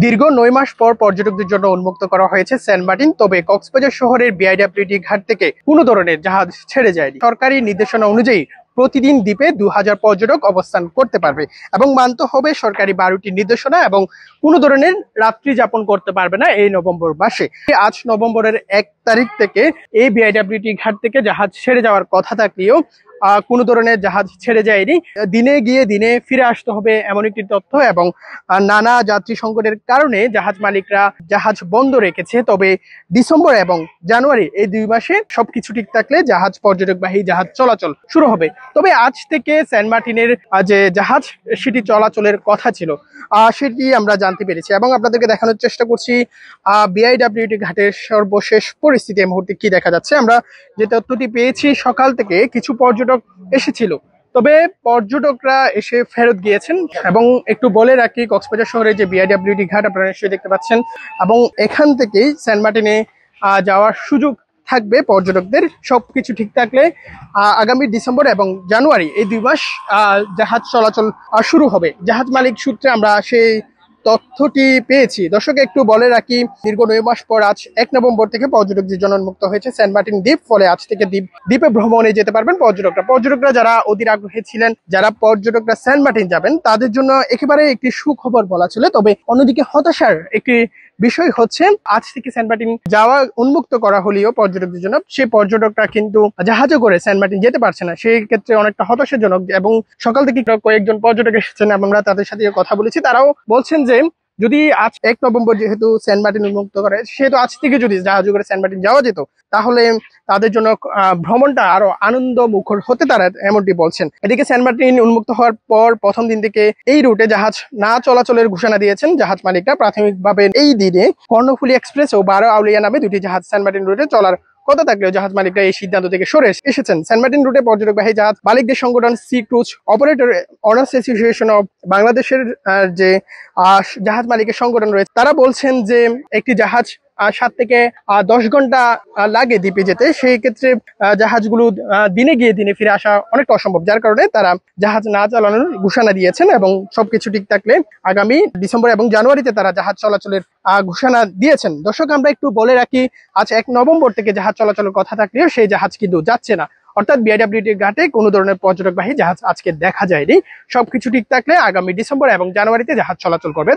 দীর্ঘ ৯ মাস পর পর্যটকদের জন্য উন্মুক্ত করা হয়েছে সেন্ট মার্টিন। তবে কক্সবাজার শহরের বিআইডব্লিউটি ঘাট থেকে কোনো ধরনের জাহাজ ছেড়ে যায়নি। সরকারি নির্দেশনা অনুযায়ী প্রতিদিন দ্বীপে ২০০০ পর্যটক অবস্থান করতে পারবে এবং মানতে হবে সরকারি ১২টি নির্দেশনা এবং কোনো ধরনের রাত্রি যাপন করতে পারবে না এই নভেম্বর মাসে। আজ নভেম্বরের ১ তারিখ থেকে এই বিআইডব্লিউটি ঘাট থেকে জাহাজ ছেড়ে যাওয়ার কথা থাকলেও কোনো ধরনের জাহাজ ছেড়ে যায়নি। দিনে গিয়ে দিনে ফিরে আসতে হবে এমন একটি তথ্য এবং নানা যাত্রী সংকটের কারণে জাহাজ মালিকরা জাহাজ বন্ধ রেখেছে। তবে ডিসেম্বর এবং জানুয়ারি এই ২ মাসে সবকিছু ঠিক থাকলে জাহাজ পর্যটকবাহী জাহাজ চলাচল শুরু হবে। তবে আজ থেকে সেন্ট মার্টিনের যে জাহাজ সেটি চলাচলের কথা ছিল সেটি আমরা জানতে পেরেছি এবং আপনাদেরকে দেখানোর চেষ্টা করছি বিআইডব্লিউটি ঘাটের সর্বশেষ পরিস্থিতি এই মুহূর্তে কি দেখা যাচ্ছে। আমরা যে তথ্যটি পেয়েছি, সকাল থেকে কিছু পর্যটক এসেছিল, তবে পর্যটকরা এসে ফেরত গিয়েছেন। এবং একটু বলে রাখি, কক্সবাজার শহরে যে বিআইডব্লিউটি ঘাট আপনারা নিশ্চয়ই দেখতে পাচ্ছেন এবং এখান থেকেই সেন্ট মার্টিনে যাওয়ার সুযোগ থাকবে পর্যটকদের। সবকিছু ঠিক থাকলে আগামী ডিসেম্বর এবং জানুয়ারি এই ২ মাস জাহাজ চলাচল শুরু হবে। জাহাজ মালিক সূত্রে আমরা সেই তথ্যটি পেয়েছি। দর্শক একটু বলে রাখি, দীর্ঘ ৯ মাস পর আজ ১ নভেম্বর থেকে পর্যটকদের জন্য উন্মুক্ত হয়েছে সেন্ট মার্টিন দ্বীপ। ফলে আজ থেকে দ্বীপে ভ্রমণে যেতে পারবেন পর্যটকরা যারা অধীর আগ্রহী ছিলেন, যারা পর্যটকরা সেন্ট মার্টিন যাবেন তাদের জন্য একেবারে একটি সুখবর বলা ছিল। তবে অন্যদিকে হতাশার একটি বিষয় হচ্ছে, আজ থেকে সেন্ট মার্টিন যাওয়া উন্মুক্ত করা হলেও পর্যটকদের জন্য সেই পর্যটকরা কিন্তু জাহাজে করে সেন্ট মার্টিন যেতে পারছে না। সেই ক্ষেত্রে অনেকটা হতাশাজনক। এবং সকাল থেকে কয়েকজন পর্যটক এসেছেন, আমরা তাদের সাথে কথা বলেছি। তারাও বলছেন যে যদি আজ ১ নভেম্বর যেহেতু সেন্ট মার্টিন উন্মুক্ত করে, সেহেতু আজ থেকে যদি জাহাজে করে সেন্ট মার্টিন যাওয়া যেত তাহলে তাদের জন্য ভ্রমণটা আরো আনন্দ মুখর হতে তারা এমনটি বলছেন। এদিকে সেন্ট মার্টিন উন্মুক্ত হওয়ার পর প্রথম দিন থেকে এই রুটে জাহাজ না চলাচলের ঘোষণা দিয়েছেন জাহাজ মালিকরা। প্রাথমিকভাবে এই দিনে কর্ণফুলী এক্সপ্রেস ও ১২ আউলিয়া নামে দুটি জাহাজ সেন্ট মার্টিন রুটে চলার কথা থাকলেও জাহাজ মালিকরা এই সিদ্ধান্ত থেকে সরে এসেছেন। সেন্ট মার্টিন রুটে পর্যটকবাহী জাহাজ মালিকদের সংগঠন sea cruise operator owners association of বাংলাদেশের যে জাহাজ মালিকের সংগঠন রয়েছে, তারা বলছেন যে একটি জাহাজ ৭ থেকে ১০ ঘন্টা লাগে দ্বীপে যেতে। সেই ক্ষেত্রে জাহাজগুলো দিনে গিয়ে দিনে ফিরে আসা অনেকটা অসম্ভব, যার কারণে তারা জাহাজ না চালানোর ঘোষণা দিয়েছেন এবং সবকিছু ঠিক থাকলে আগামী ডিসেম্বর এবং জানুয়ারিতে তারা জাহাজ চলাচলের ঘোষণা দিয়েছেন। দর্শক আমরা একটু বলে রাখি, আজ ১ নভেম্বর থেকে জাহাজ চলাচলের কথা থাকলেও সেই জাহাজ কিন্তু যাচ্ছে না। অর্থাৎ বিআইডব্লিউটি ঘাটে কোনো ধরনের পর্যটকবাহী জাহাজ আজকে দেখা যায়নি। সবকিছু ঠিক থাকলে আগামী ডিসেম্বর এবং জানুয়ারিতে জাহাজ চলাচল করবে।